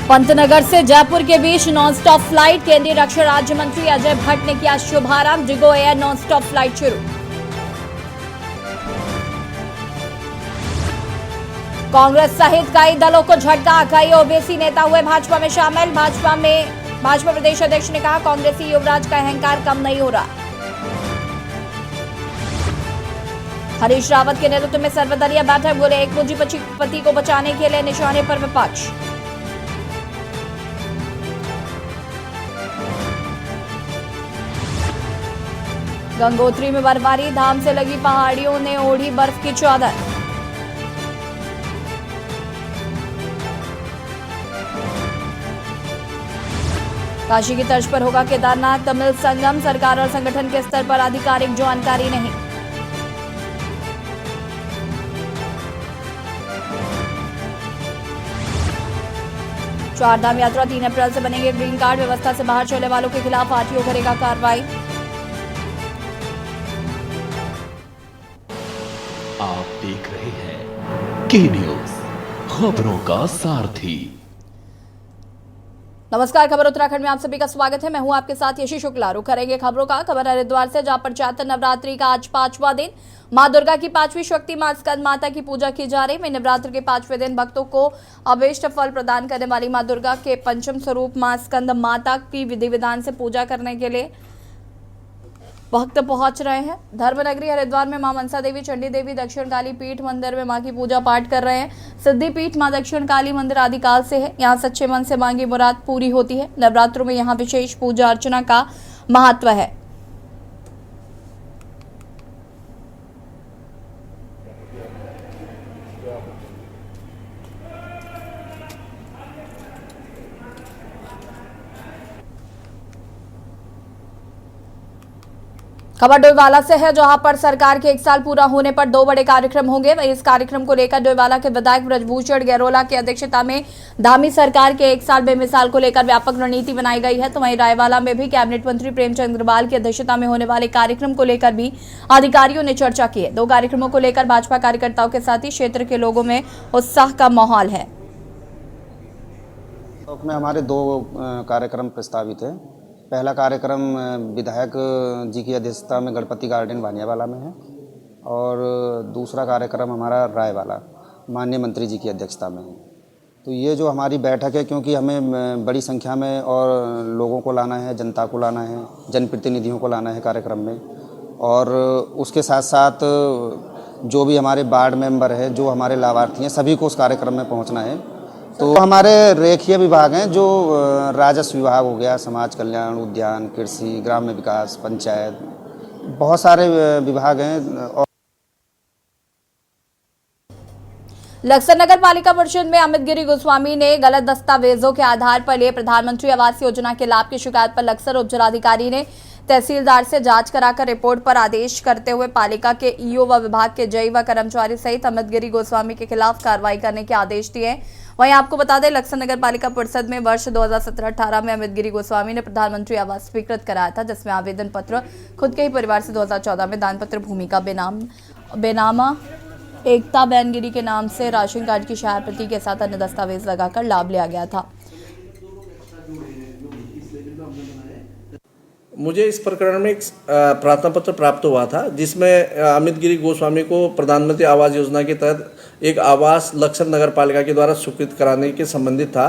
पंतनगर से जयपुर के बीच non-stop flight. केंद्रीय रक्षा राज्य मंत्री अजय भट्ट ने किया शुभारंभ। डिगो एयर नॉनस्टॉप फ्लाइट शुरू। कांग्रेस सहित कई दलों को झटका। कई ओबीसी नेता हुए भाजपा में शामिल। भाजपा प्रदेश अध्यक्ष ने कहा, कांग्रेसी युवराज का अहंकार कम नहीं हो रहा। हरीश रावत के नेतृत्व में सर्वदलीय बैठक। बोले, एक पूंजीपति को बचाने के लिए निशाने पर विपक्ष। गंगोत्री में बर्फबारी। धाम से लगी पहाड़ियों ने ओढ़ी बर्फ की चादर। काशी की तर्ज पर होगा केदारनाथ तमिल संगम। सरकार और संगठन के स्तर पर आधिकारिक जानकारी नहीं। चारधाम यात्रा 3 अप्रैल से बनेंगे ग्रीन कार्ड। व्यवस्था से बाहर चलने वालों के खिलाफ आरटीओ करेगा कार्रवाई। आप देख रहे हैं के न्यूज, खबरों का सारथी। नमस्कार, खबर उत्तराखंड में आप सभी का स्वागत है। मैं हूं आपके साथ यशी शुक्ला। रुक करेंगे खबरों का। खबर हरिद्वार से, जहां पर चैत्र नवरात्रि का आज 5वां दिन। मां दुर्गा की 5वीं शक्ति मां स्कंद माता की पूजा की जा रही है। नवरात्र के 5वें दिन भक्तों को अभीष्ट फल प्रदान करने वाली मां दुर्गा के पंचम स्वरूप मां स्कंद माता की विधि विधान से पूजा करने के लिए भक्त पहुंच रहे हैं। धर्मनगरी हरिद्वार में मां मनसा देवी, चंडी देवी, दक्षिण काली पीठ मंदिर में मां की पूजा पाठ कर रहे हैं। सिद्धि पीठ मां दक्षिण काली मंदिर आदिकाल से है। यहां सच्चे मन से मांगी मुराद पूरी होती है। नवरात्रों में यहां विशेष पूजा अर्चना का महत्व है। खबर डोईवाला से है, जहां पर सरकार के 1 साल पूरा होने पर 2 बड़े कार्यक्रम होंगे। इस कार्यक्रम को लेकर डोईवाला के विधायक ब्रजभूषण गैरोला की अध्यक्षता में धामी सरकार के 1 साल बेमिसाल को लेकर व्यापक रणनीति बनाई गई है। तो वहीं रायवाला में भी कैबिनेट मंत्री प्रेमचंद अग्रवाल की अध्यक्षता में होने वाले कार्यक्रम को लेकर भी अधिकारियों ने चर्चा की है। 2 कार्यक्रमों को लेकर भाजपा कार्यकर्ताओं के साथ ही क्षेत्र के लोगों में उत्साह का माहौल है। में हमारे 2 कार्यक्रम प्रस्तावित है। पहला कार्यक्रम विधायक जी की अध्यक्षता में गणपति गार्डन भानियावाला में है और दूसरा कार्यक्रम हमारा रायवाला माननीय मंत्री जी की अध्यक्षता में है। तो ये जो हमारी बैठक है, क्योंकि हमें बड़ी संख्या में और लोगों को लाना है, जनता को लाना है, जनप्रतिनिधियों को लाना है कार्यक्रम में, और उसके साथ साथ जो भी हमारे वार्ड मेंबर है, जो हमारे लाभार्थी हैं, सभी को उस कार्यक्रम में पहुँचना है। तो हमारे रेखीय विभाग हैं, जो राजस्व विभाग हो गया, समाज कल्याण, उद्यान, कृषि, ग्राम्य विकास, पंचायत, बहुत सारे विभाग हैं। और लक्सर नगर पालिका परिषद में अमित गिरी गोस्वामी ने गलत दस्तावेजों के आधार पर लिए प्रधानमंत्री आवास योजना के लाभ की शिकायत पर लक्सर उप जिलाधिकारी ने तहसीलदार से जांच कराकर रिपोर्ट पर आदेश करते हुए पालिका के ईओ व विभाग के जई व कर्मचारी सहित अमित गिरी गोस्वामी के खिलाफ कार्रवाई करने के आदेश दिए। वहीं आपको बता दें, लक्सर नगर पालिका परिषद में वर्ष 2017-18 में अमित गिरी गोस्वामी ने प्रधानमंत्री आवास स्वीकृत कराया था, जिसमें आवेदन पत्र खुद के ही परिवार से 2014 में दानपत्र भूमि का बेनामा एकता बहन गिरी के नाम से राशन कार्ड की शाया प्रति के साथ अन्य दस्तावेज लगाकर लाभ लिया गया था। मुझे इस प्रकरण में एक प्रार्थना पत्र प्राप्त हुआ था, जिसमें अमित गिरी गोस्वामी को प्रधानमंत्री आवास योजना के तहत एक आवास लक्सर नगर पालिका के द्वारा स्वीकृत कराने के संबंधित था।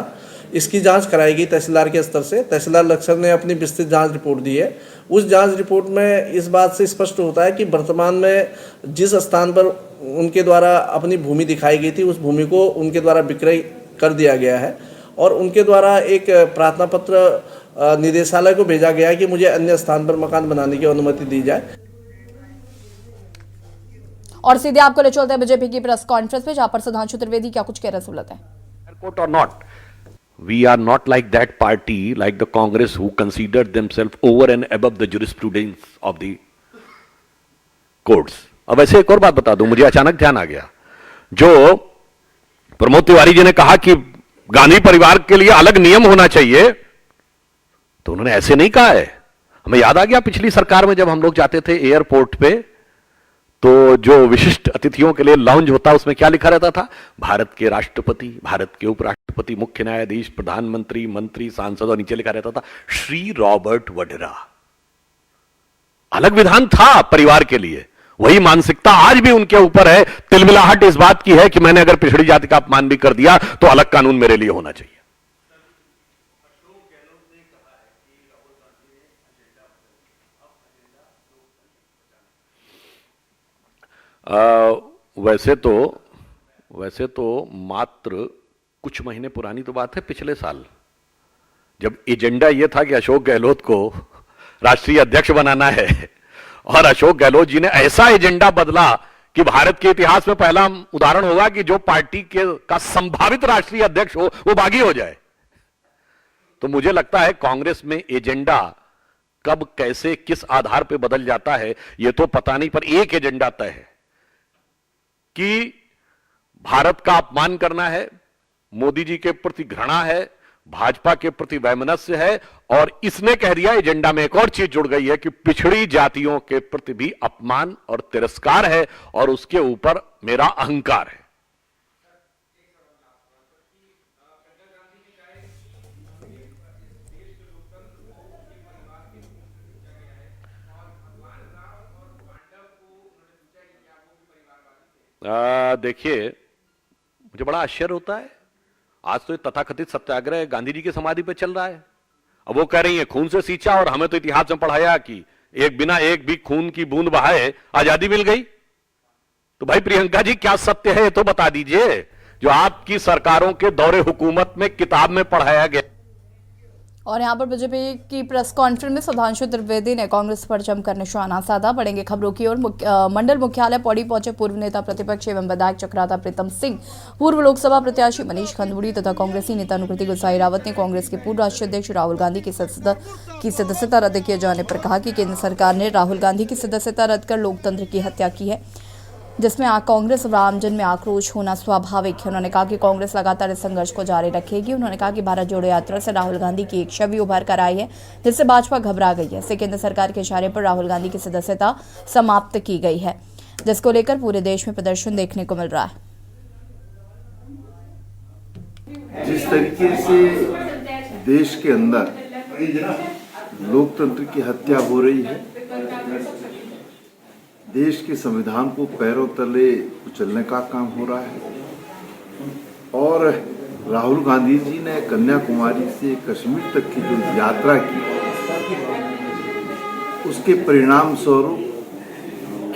इसकी जांच कराई गई तहसीलदार के स्तर से। तहसीलदार लक्सर ने अपनी विस्तृत जांच रिपोर्ट दी है। उस जांच रिपोर्ट में इस बात से स्पष्ट होता है कि वर्तमान में जिस स्थान पर उनके द्वारा अपनी भूमि दिखाई गई थी, उस भूमि को उनके द्वारा विक्रय कर दिया गया है और उनके द्वारा एक प्रार्थना पत्र निदेशालय को भेजा गया है कि मुझे अन्य स्थान पर मकान बनाने की अनुमति दी जाए। और सीधे आपको ले चलते हैं बीजेपी की प्रेस कॉन्फ्रेंस में, जहां पर सुधांशु त्रिवेदी क्या कुछ कह रहे हैं। Court or not, we are not like that party, like the Congress, who considered themselves over and above the jurisprudence of the courts. अब ऐसे एक और बात बता दूं, मुझे अचानक ध्यान आ गया, जो प्रमोद तिवारी जी ने कहा कि गांधी परिवार के लिए अलग नियम होना चाहिए, तो उन्होंने ऐसे नहीं कहा है। हमें याद आ गया पिछली सरकार में जब हम लोग जाते थे एयरपोर्ट पे, तो जो विशिष्ट अतिथियों के लिए लाउंज होता है उसमें क्या लिखा रहता था? भारत के राष्ट्रपति, भारत के उपराष्ट्रपति, मुख्य न्यायाधीश, प्रधानमंत्री, मंत्री, सांसद, और नीचे लिखा रहता था श्री रॉबर्ट वड्रा। अलग विधान था परिवार के लिए। वही मानसिकता आज भी उनके ऊपर है। तिलमिलाहट इस बात की है कि मैंने अगर पिछड़ी जाति का अपमान भी कर दिया तो अलग कानून मेरे लिए होना चाहिए। वैसे तो मात्र कुछ महीने पुरानी तो बात है, पिछले साल जब एजेंडा यह था कि अशोक गहलोत को राष्ट्रीय अध्यक्ष बनाना है, और अशोक गहलोत जी ने ऐसा एजेंडा बदला कि भारत के इतिहास में पहला उदाहरण होगा कि जो पार्टी का संभावित राष्ट्रीय अध्यक्ष हो वो बागी हो जाए। तो मुझे लगता है कांग्रेस में एजेंडा कब, कैसे, किस आधार पर बदल जाता है यह तो पता नहीं, पर एक एजेंडा तय है कि भारत का अपमान करना है, मोदी जी के प्रति घृणा है, भाजपा के प्रति वैमनस्य है, और इसने कह दिया एजेंडा में एक और चीज जुड़ गई है कि पिछड़ी जातियों के प्रति भी अपमान और तिरस्कार है, और उसके ऊपर मेरा अहंकार है। देखिए, मुझे बड़ा आश्चर्य होता है। आज तो ये तथाकथित सत्याग्रह गांधी जी की समाधि पे चल रहा है। अब वो कह रही है खून से सींचा, और हमें तो इतिहास में पढ़ाया कि बिना एक भी खून की बूंद बहाए आजादी मिल गई। तो भाई प्रियंका जी, क्या सत्य है ये तो बता दीजिए, जो आपकी सरकारों के दौरे हुकूमत में किताब में पढ़ाया गया। और यहाँ पर बीजेपी की प्रेस कॉन्फ्रेंस में सुधांशु त्रिवेदी ने कांग्रेस पर जमकर निशाना साधा। बढ़ेंगे खबरों की ओर। मंडल मुख्यालय पौड़ी पहुंचे पूर्व नेता प्रतिपक्ष एवं विधायक चक्राता प्रीतम सिंह, पूर्व लोकसभा प्रत्याशी मनीष खंडूड़ी तथा कांग्रेसी नेता अनुकृति गुसाई रावत ने कांग्रेस के पूर्व राष्ट्रीय अध्यक्ष राहुल गांधी की सदस्यता रद्द किए जाने पर कहा कि केंद्र सरकार ने राहुल गांधी की सदस्यता रद्द कर लोकतंत्र की हत्या की है, जिसमें कांग्रेस और आमजन में आक्रोश होना स्वाभाविक है। उन्होंने कहा कि कांग्रेस लगातार इस संघर्ष को जारी रखेगी। उन्होंने कहा कि भारत जोड़ो यात्रा से राहुल गांधी की एक छवि उभर कर आई है, जिससे भाजपा घबरा गई है। इससे केंद्र सरकार के इशारे पर राहुल गांधी की सदस्यता समाप्त की गई है, जिसको लेकर पूरे देश में प्रदर्शन देखने को मिल रहा है। जिस तरीके से देश के अंदर लोकतंत्र की हत्या हो रही है, देश के संविधान को पैरों तले कुचलने का काम हो रहा है, और राहुल गांधी जी ने कन्याकुमारी से कश्मीर तक की जो यात्रा की, उसके परिणाम स्वरूप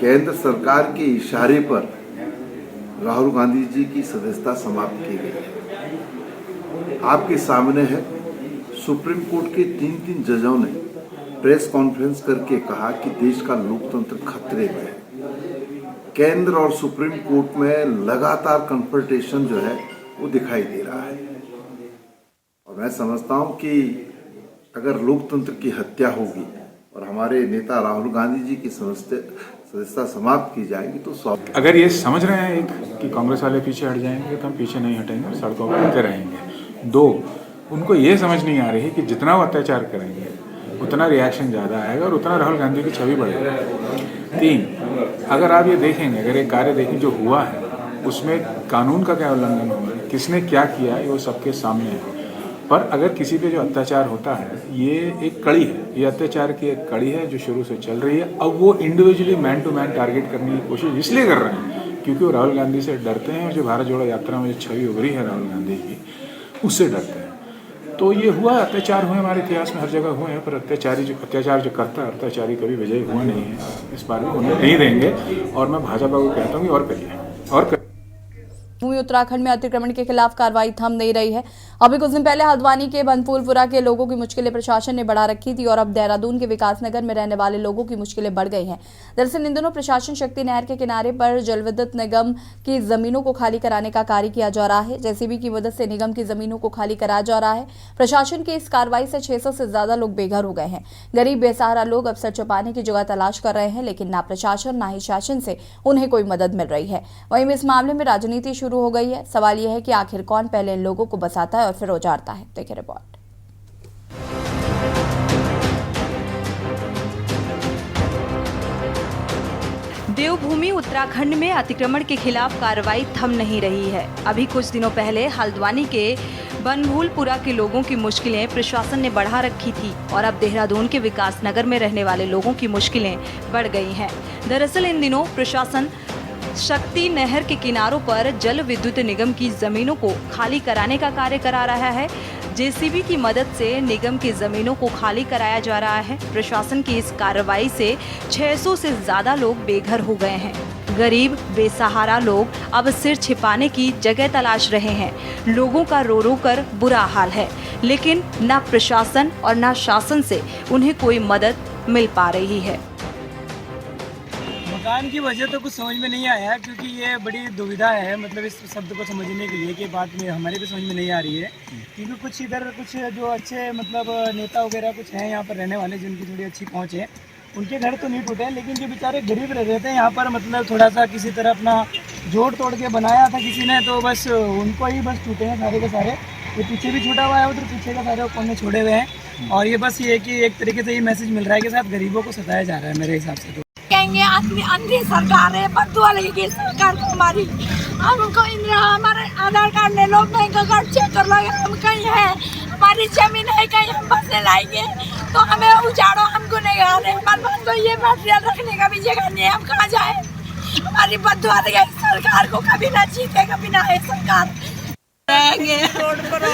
केंद्र सरकार के इशारे पर राहुल गांधी जी की सदस्यता समाप्त की गई है। आपके सामने है, सुप्रीम कोर्ट के 3 जजों ने प्रेस कॉन्फ्रेंस करके कहा कि देश का लोकतंत्र खतरे में है। केंद्र और सुप्रीम कोर्ट में लगातार कन्फ्रंटेशन जो है वो दिखाई दे रहा है, और मैं समझता हूं कि अगर लोकतंत्र की हत्या होगी और हमारे नेता राहुल गांधी जी की सदस्यता समाप्त की जाएगी तो अगर ये समझ रहे हैं एक कि कांग्रेस वाले पीछे हट जाएंगे तो हम पीछे नहीं हटेंगे, सड़कों पर उतरे रहेंगे। 2, उनको ये समझ नहीं आ रही कि जितना वो अत्याचार करेंगे उतना रिएक्शन ज़्यादा आएगा और उतना राहुल गांधी की छवि बढ़ेगी। 3, अगर आप ये देखेंगे, अगर एक कार्य देखें जो हुआ है उसमें कानून का क्या उल्लंघन हुआ है, किसने क्या किया है, वो सबके सामने है। पर अगर किसी पे जो अत्याचार होता है, ये एक कड़ी है, ये अत्याचार की एक कड़ी है जो शुरू से चल रही है। अब वो individually man to man target करने की कोशिश इसलिए कर रहे हैं क्योंकि वो राहुल गांधी से डरते हैं, और जो भारत जोड़ो यात्रा में जो छवि उभरी है राहुल गांधी की, उससे डरते हैं। तो ये हुआ, अत्याचार हुए हमारे इतिहास में हर जगह हुए हैं, पर अत्याचार जो करता है, अत्याचारी कभी विजयी हुआ नहीं है। इस बार भी उन्हें नहीं देंगे, और मैं भाजपा को कहता हूँ कि और करिए और भूमि उत्तराखंड में अतिक्रमण के खिलाफ कार्रवाई थम नहीं रही है। अभी कुछ दिन पहले हल्द्वानी के बनफूलपुरा के लोगों की मुश्किलें प्रशासन ने बढ़ा रखी थी, और अब देहरादून के विकासनगर में रहने वाले लोगों की मुश्किलें बढ़ गई हैं। दरअसल इन दिनों प्रशासन शक्ति नहर के किनारे पर जल विद्युत निगम की जमीनों को खाली कराने का कार्य किया जा रहा है। जेसीबी की मदद से निगम की जमीनों को खाली कराया जा रहा है। प्रशासन की इस कार्रवाई से 600 से ज्यादा लोग बेघर हो गए हैं। गरीब बेसहारा लोग अवसर छुपाने की जगह तलाश कर रहे हैं, लेकिन ना प्रशासन ना ही शासन से उन्हें कोई मदद मिल रही है। वहीं इस मामले में राजनीति शुरू हो गई है। सवाल यह है कि आखिर कौन पहले इन लोगों को बसाता है और फिर उजाड़ता है। देखिए रिपोर्ट। देवभूमि उत्तराखंड में अतिक्रमण के खिलाफ कार्रवाई थम नहीं रही है। अभी कुछ दिनों पहले हल्द्वानी के बनभूलपुरा के लोगों की मुश्किलें प्रशासन ने बढ़ा रखी थी और अब देहरादून के विकास नगर में रहने वाले लोगों की मुश्किलें बढ़ गई हैं। दरअसल इन दिनों प्रशासन शक्ति नहर के किनारों पर जल विद्युत निगम की जमीनों को खाली कराने का कार्य करा रहा है। जेसीबी की मदद से निगम की जमीनों को खाली कराया जा रहा है। प्रशासन की इस कार्रवाई से 600 से ज्यादा लोग बेघर हो गए हैं। गरीब बेसहारा लोग अब सिर छिपाने की जगह तलाश रहे हैं। लोगों का रो रो कर बुरा हाल है, लेकिन न प्रशासन और न शासन से उन्हें कोई मदद मिल पा रही है। मकान की वजह तो कुछ समझ में नहीं आया, क्योंकि ये बड़ी दुविधा है, मतलब इस शब्द को समझने के लिए कि बात में हमारे भी समझ में नहीं आ रही है। क्योंकि कुछ इधर कुछ जो अच्छे मतलब नेता वगैरह कुछ हैं यहाँ पर रहने वाले, जिनकी थोड़ी अच्छी पहुँच है, उनके घर तो नहीं टूटे हैं, लेकिन जो बेचारे गरीब रह रहे थे यहाँ पर, मतलब थोड़ा सा किसी तरह अपना जोड़ तोड़ के बनाया था किसी ने, तो बस उनको ही बस टूटे हैं सारे के सारे। ये पीछे भी छूटा हुआ है, उधर पीछे का सारे कोने छोड़े हुए हैं। और ये बस ये कि एक तरीके से ये मैसेज मिल रहा है कि साथ गरीबों को सताया जा रहा है मेरे हिसाब से। तो कहेंगे अंधी सरकार है, बदुआ लगेगी सरकार को हमारी। हमको इंदिरा हमारे आधार कार्ड ले लो, बैंक अकाउंट चेक कर लो, हम कहीं है, हमारी जमीन है कहीं, हम बसने लाएंगे तो हमें उजाड़ो, हमको नहीं आ रहे। हमारे पास तो ये मटेरियल रखने का भी जगह नहीं है, हम कहाँ जाए। हमारी बदुआ लगेगी सरकार को, कभी ना जीते कभी ना है सरकार। रोड पर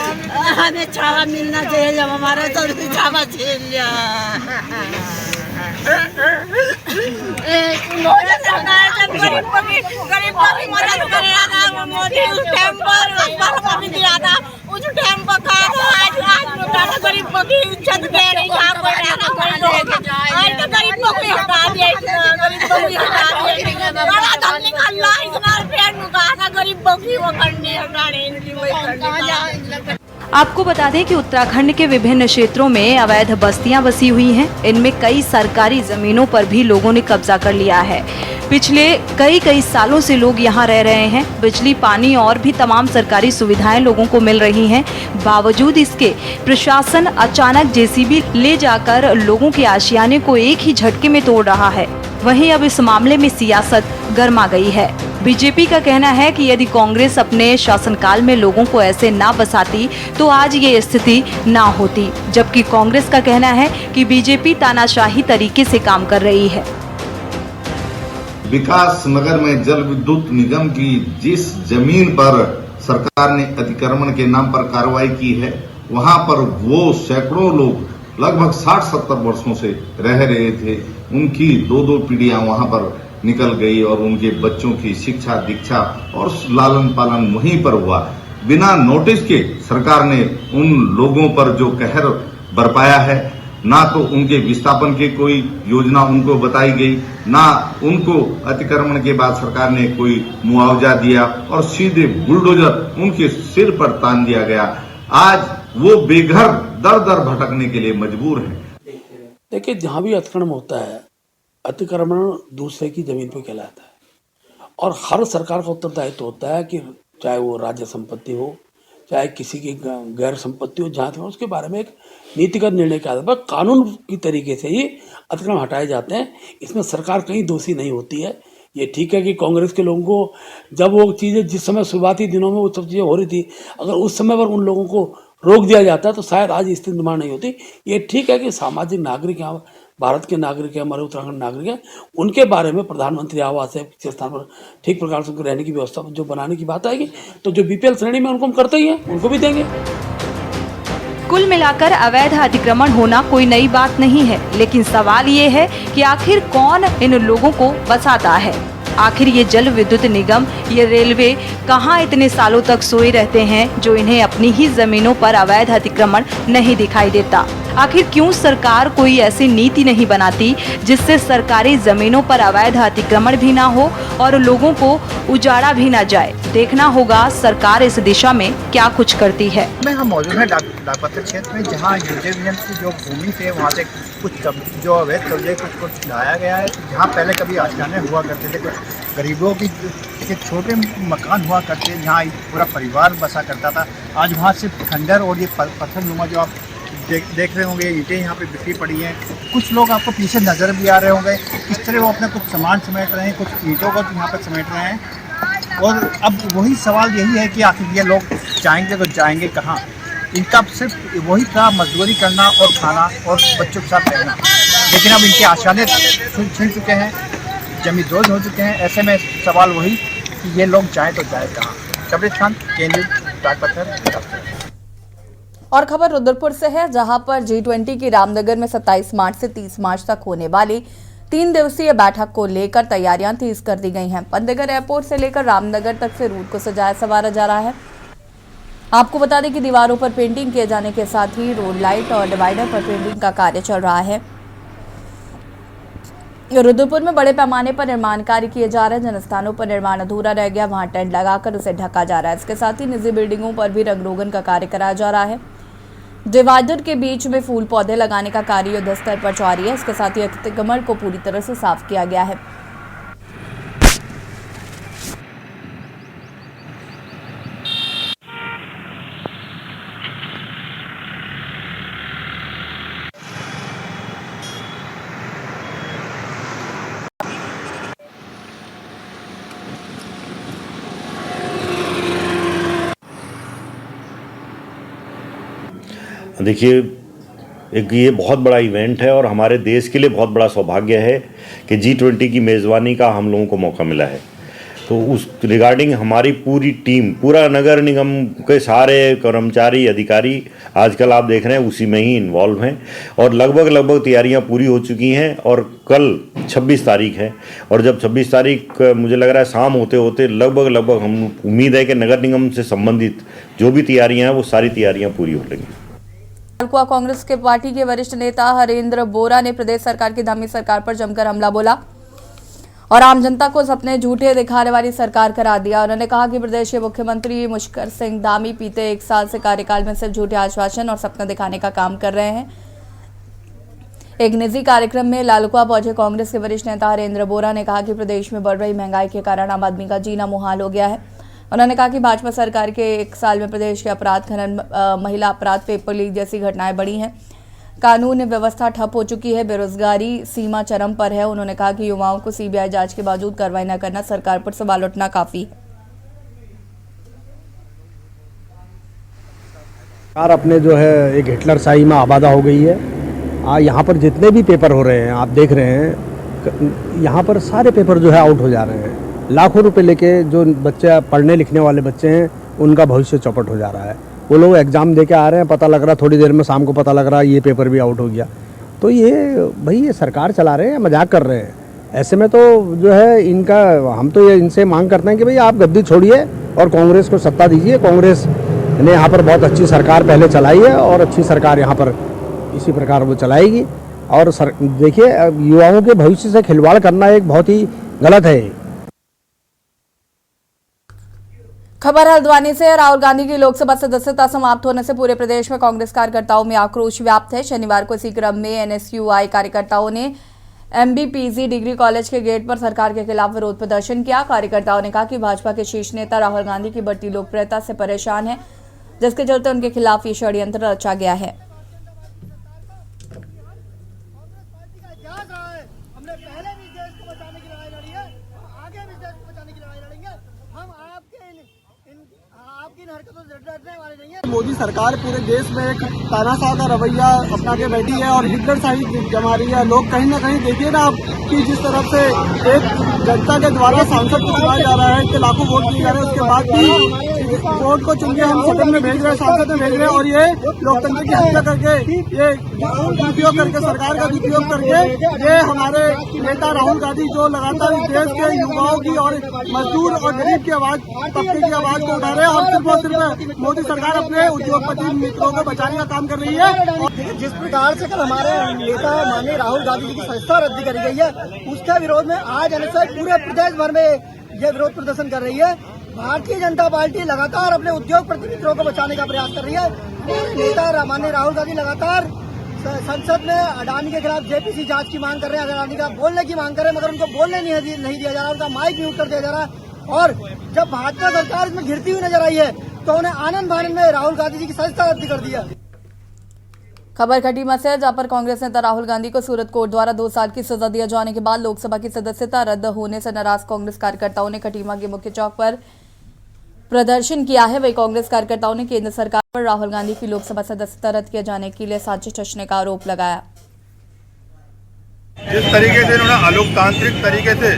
हमें छावा मिलना चाहिए, जब हमारा तो छावा झेल गरीबों की मदद करेगा मोदी। उस टाइम पर दिया था, उस टाइम पर आज गरीबों की इज्जत दे रही है। आज तो गरीबों को हटा दिया, गरीबों की हटा दिया। बड़ा धन निकाला, इतना रुपया नुका था गरीबों की, वो करनी है इनकी वही करनी। आपको बता दें कि उत्तराखंड के विभिन्न क्षेत्रों में अवैध बस्तियां बसी हुई हैं। इनमें कई सरकारी जमीनों पर भी लोगों ने कब्जा कर लिया है। पिछले कई सालों से लोग यहां रह रहे हैं। बिजली, पानी और भी तमाम सरकारी सुविधाएं लोगों को मिल रही हैं। बावजूद इसके प्रशासन अचानक जेसीबी ले जाकर लोगों के आशियाने को एक ही झटके में तोड़ रहा है। वहीं अब इस मामले में सियासत गर्मा गई है। बीजेपी का कहना है कि यदि कांग्रेस अपने शासनकाल में लोगों को ऐसे ना बसाती तो आज ये स्थिति ना होती, जबकि कांग्रेस का कहना है कि बीजेपी तानाशाही तरीके से काम कर रही है। विकास नगर में जल विद्युत निगम की जिस जमीन पर सरकार ने अतिक्रमण के नाम पर कार्रवाई की है, वहां पर वो सैकड़ों लोग लगभग 60-70 वर्षों से रह रहे थे। उनकी 2-2 पीढ़ियां वहां पर निकल गई और उनके बच्चों की शिक्षा दीक्षा और लालन पालन वहीं पर हुआ। बिना नोटिस के सरकार ने उन लोगों पर जो कहर बरपाया है, ना तो उनके विस्थापन की कोई योजना उनको बताई गई, ना उनको अतिक्रमण के बाद सरकार ने कोई मुआवजा दिया और सीधे बुलडोजर उनके सिर पर तान दिया गया। आज वो बेघर दर दर भटकने के लिए मजबूर हैं। देखिए, जहां भी अतिक्रमण होता है, अतिक्रमण दूसरे की जमीन पर कहलाता है और हर सरकार का उत्तरदायित्व होता है कि चाहे वो राज्य संपत्ति हो, चाहे किसी की गैर संपत्ति हो, जहाँ तक उसके बारे में एक नीतिगत निर्णय के आधार पर कानून की तरीके से ही अतिक्रमण हटाए जाते हैं। इसमें सरकार कहीं दोषी नहीं होती है। ये ठीक है कि कांग्रेस के लोगों को जब वो चीज़ें जिस समय शुरुआती दिनों में वो सब चीज़ें हो रही थी, अगर उस समय पर उन लोगों को रोक दिया जाता तो शायद आज स्थिति निर्माण नहीं होती। ये ठीक है कि सामाजिक नागरिक यहाँ भारत के नागरिक है, हमारे उत्तराखंड नागरिक है, उनके बारे में प्रधानमंत्री आवास है, किसी स्थान पर ठीक प्रकार से उनके रहने की व्यवस्था जो बनाने की बात आएगी तो जो बीपीएल श्रेणी में उनको हम करते ही हैं, उनको भी देंगे। कुल मिलाकर अवैध अतिक्रमण होना कोई नई बात नहीं है, लेकिन सवाल ये है कि आखिर कौन इन लोगों को बसाता है। आखिर ये जल विद्युत निगम, ये रेलवे कहाँ इतने सालों तक सोए रहते हैं जो इन्हें अपनी ही जमीनों पर अवैध अतिक्रमण नहीं दिखाई देता। आखिर क्यों सरकार कोई ऐसी नीति नहीं बनाती जिससे सरकारी जमीनों पर अवैध अतिक्रमण भी ना हो और लोगों को उजाड़ा भी ना जाए। देखना होगा सरकार इस दिशा में क्या कुछ करती है। हम मौजूद हैं लापता क्षेत्र में, जहाँ यूजेवियन की जो भूमि थे वहाँ से कुछ जो अवैध कब्जे कुछ लाया गया है। जहाँ पहले कभी आशियाने हुआ करते थे, गरीबों की छोटे मकान हुआ करते, जहाँ पूरा परिवार बसा करता था, आज वहाँ सिर्फ खंडर और ये पत्थर नुमा जो आप देख रहे होंगे, ईंटें यहाँ पे बिखरी पड़ी हैं। कुछ लोग आपको पीछे नज़र भी आ रहे होंगे किस तरह वो अपना कुछ सामान समेट रहे हैं, कुछ ईंटों को यहाँ पर समेट रहे हैं। और अब वही सवाल यही है कि आखिर ये लोग जाएंगे तो जाएंगे कहाँ। इनका सिर्फ वही था मजदूरी करना और खाना और बच्चों के साथ रहना, लेकिन अब इनके आशाने छिन चुके हैं, जमीन दोज हो चुके हैं। ऐसे में सवाल वही कि ये लोग जाएँ तो जाए कहाँ। कबीर खान, के न्यूज़, टाटपत्थर। और खबर रुद्रपुर से है, जहां पर G20 की रामनगर में 27 मार्च से 30 मार्च तक होने वाली 3 दिवसीय बैठक को लेकर तैयारियां तेज कर दी गई हैं। पंतनगर एयरपोर्ट से लेकर रामनगर तक से रूट को सजाया संवारा जा रहा है। आपको बता दें कि दीवारों पर पेंटिंग किए जाने के साथ ही रोड लाइट और डिवाइडर पर पेंटिंग का कार्य चल रहा है। रुद्रपुर में बड़े पैमाने पर निर्माण कार्य किए जा रहे हैं। जिन स्थानों पर निर्माण अधूरा रह गया वहां टेंट लगाकर उसे ढका जा रहा है। इसके साथ ही निजी बिल्डिंगों पर भी रंग रोगन का कार्य कराया जा रहा है। डिवाइडर के बीच में फूल पौधे लगाने का कार्य युद्ध स्तर पर जारी है। इसके साथ ही अतिक्रमण को पूरी तरह से साफ किया गया है। देखिए, एक ये बहुत बड़ा इवेंट है और हमारे देश के लिए बहुत बड़ा सौभाग्य है कि G20 की मेज़बानी का हम लोगों को मौका मिला है। तो उस रिगार्डिंग हमारी पूरी टीम, पूरा नगर निगम के सारे कर्मचारी, अधिकारी आजकल आप देख रहे हैं उसी में ही इन्वॉल्व हैं और लगभग तैयारियां पूरी हो चुकी हैं। और कल 26 तारीख है और जब 26 तारीख मुझे लग रहा है शाम होते होते लगभग हम उम्मीद है कि नगर निगम से संबंधित जो भी तैयारियाँ हैं वो सारी तैयारियाँ पूरी हो लेंगी। कांग्रेस के पार्टी के वरिष्ठ नेता हरेंद्र बोरा ने प्रदेश सरकार की धमी सरकार पर जमकर हमला बोला और आम जनता को सपने झूठे दिखाने वाली सरकार करार दिया। उन्होंने कहा कि प्रदेश के मुख्यमंत्री मुश्कर सिंह धामी बीते 1 साल से कार्यकाल में सिर्फ झूठे आश्वासन और सपने दिखाने का काम कर रहे हैं। एक निजी कार्यक्रम में लालकुआ पहुंचे कांग्रेस के वरिष्ठ नेता हरेंद्र बोरा ने कहा कि प्रदेश में बढ़ रही महंगाई के कारण आम आदमी का जीना मुहाल हो गया है। उन्होंने कहा कि भाजपा सरकार के 1 साल में प्रदेश के अपराध खनन, महिला अपराध, पेपर लीक जैसी घटनाएं बढ़ी हैं। कानून व्यवस्था ठप हो चुकी है। बेरोजगारी सीमा चरम पर है। उन्होंने कहा कि युवाओं को सीबीआई जांच के बावजूद कार्रवाई न करना सरकार पर सवाल उठना काफी है। सरकार अपने जो है एक हिटलर शाही में आबादा हो गई है। यहाँ पर जितने भी पेपर हो रहे हैं आप देख रहे हैं, यहाँ पर सारे पेपर जो है आउट हो जा रहे हैं। लाखों रुपए लेके जो बच्चे पढ़ने लिखने वाले बच्चे हैं उनका भविष्य चौपट हो जा रहा है। वो लोग एग्ज़ाम दे के आ रहे हैं, पता लग रहा थोड़ी देर में शाम को पता लग रहा ये पेपर भी आउट हो गया। तो ये सरकार चला रहे हैं, मजाक कर रहे हैं। ऐसे में तो जो है इनका, हम तो ये इनसे मांग करते हैं कि भाई आप गद्दी छोड़िए और कांग्रेस को सत्ता दीजिए। कांग्रेस ने यहाँ पर बहुत अच्छी सरकार पहले चलाई है और अच्छी सरकार यहाँ पर इसी प्रकार वो चलाएगी। और देखिए, युवाओं के भविष्य से खिलवाड़ करना एक बहुत ही गलत है। खबर हल्द्वानी से। राहुल गांधी की लोकसभा सदस्यता समाप्त होने से पूरे प्रदेश में कांग्रेस कार्यकर्ताओं में आक्रोश व्याप्त है। शनिवार को इसी क्रम में एनएसयूआई कार्यकर्ताओं ने एमबीपीजी डिग्री कॉलेज के गेट पर सरकार के खिलाफ विरोध प्रदर्शन किया। कार्यकर्ताओं ने कहा कि भाजपा के शीर्ष नेता राहुल गांधी की बढ़ती लोकप्रियता से परेशान है, जिसके चलते उनके खिलाफ ये षड्यंत्र रचा गया है। मोदी सरकार पूरे देश में एक तानाशाह का रवैया अपना के बैठी है और हिटलरशाही जमा रही है। लोग कहीं ना कहीं देखिए ना आप कि जिस तरफ से एक जनता के द्वारा सांसद को चुना जा रहा है कि लाखों वोट दिए जा रहे हैं, उसके बाद भी वोट को चुन के हम सदन में भेज रहे हैं, सांसद में भेज रहे हैं और ये लोकतंत्र की हत्या करके, ये दुरुपयोग करके, सरकार का दुरुपयोग करके ये हमारे नेता राहुल गांधी जो लगातार इस देश के युवाओं की और मजदूर और गरीब की आवाज, तबके की आवाज को उठा रहे हैं और सिर्फ और सिर्फ मोदी सरकार अपने उद्योगपति मित्रों को बचाने का काम कर रही है। जिस प्रकार से कल हमारे नेता माननीय राहुल गांधी जी की सदस्यता रद्द करी गई है, उसके विरोध में आज एनएसयूआई पूरे प्रदेश भर में यह विरोध प्रदर्शन कर रही है। भारतीय जनता पार्टी लगातार अपने उद्योगपति मित्रों को बचाने का प्रयास कर रही है। नेता माननीय राहुल गांधी लगातार संसद में अडानी के खिलाफ जेपीसी जांच की मांग कर रहे हैं, अडानी का बोलने की मांग कर रहे हैं, मगर उनको बोलने नहीं दिया जा रहा, उनका माइक म्यूट कर दिया जा रहा है। और जब भाजपा सरकार इसमें घिरती हुई नजर आई है तो उन्हें आनंद फानंद में राहुल गांधी जी की सदस्यता रद्द कर दिया। खबर खटीमा से है, जहां पर कांग्रेस नेता राहुल गांधी को सूरत कोर्ट द्वारा 2 साल की सजा दिया जाने के बाद लोकसभा की सदस्यता रद्द होने से नाराज कांग्रेस कार्यकर्ताओं ने खटीमा के मुख्य चौक पर प्रदर्शन किया है। वही कांग्रेस कार्यकर्ताओं ने केंद्र सरकार पर राहुल गांधी की लोकसभा सदस्यता रद्द किए जाने के लिए साजिश रचने का आरोप लगाया। जिस तरीके से इन्होंने अलोकतांत्रिक तरीके से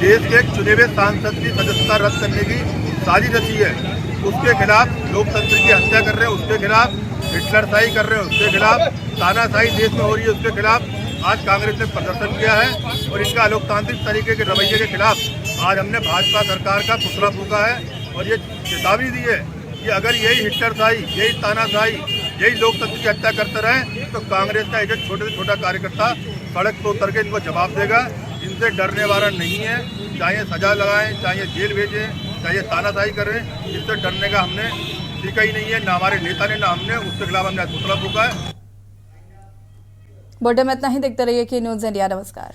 देश के चुने हुए सांसद की सदस्यता रद्द करने की साजिश रची है, उसके खिलाफ लोकतंत्र की हत्या कर रहे हैं, उसके खिलाफ हिटलरशाही कर रहे हैं, उसके खिलाफ तानाशाही देश में हो रही है, उसके खिलाफ आज कांग्रेस ने प्रदर्शन किया है। और इनका अलोकतांत्रिक तरीके के रवैये के खिलाफ आज हमने भाजपा सरकार का पुतला फूंका है और ये चेतावनी दी है कि अगर यही हिटलरशाही, यही तानाशाही, यही लोकतंत्र की हत्या करते रहे तो कांग्रेस का एक छोटे से छोटा कार्यकर्ता सड़क पर उतर के इनको जवाब देगा। इनसे डरने वाला नहीं है, चाहे सजा लगाएं, चाहे जेल भेजें, चाहे तानाशाही करें, इससे डरने का हमने सीखा ही नहीं है, ना हमारे नेता ने, ना हमने। उसके खिलाफ हमने पुतला फूंका है। बुलेटिन में इतना ही। देखते रहिए कि न्यूज़ इंडिया। नमस्कार।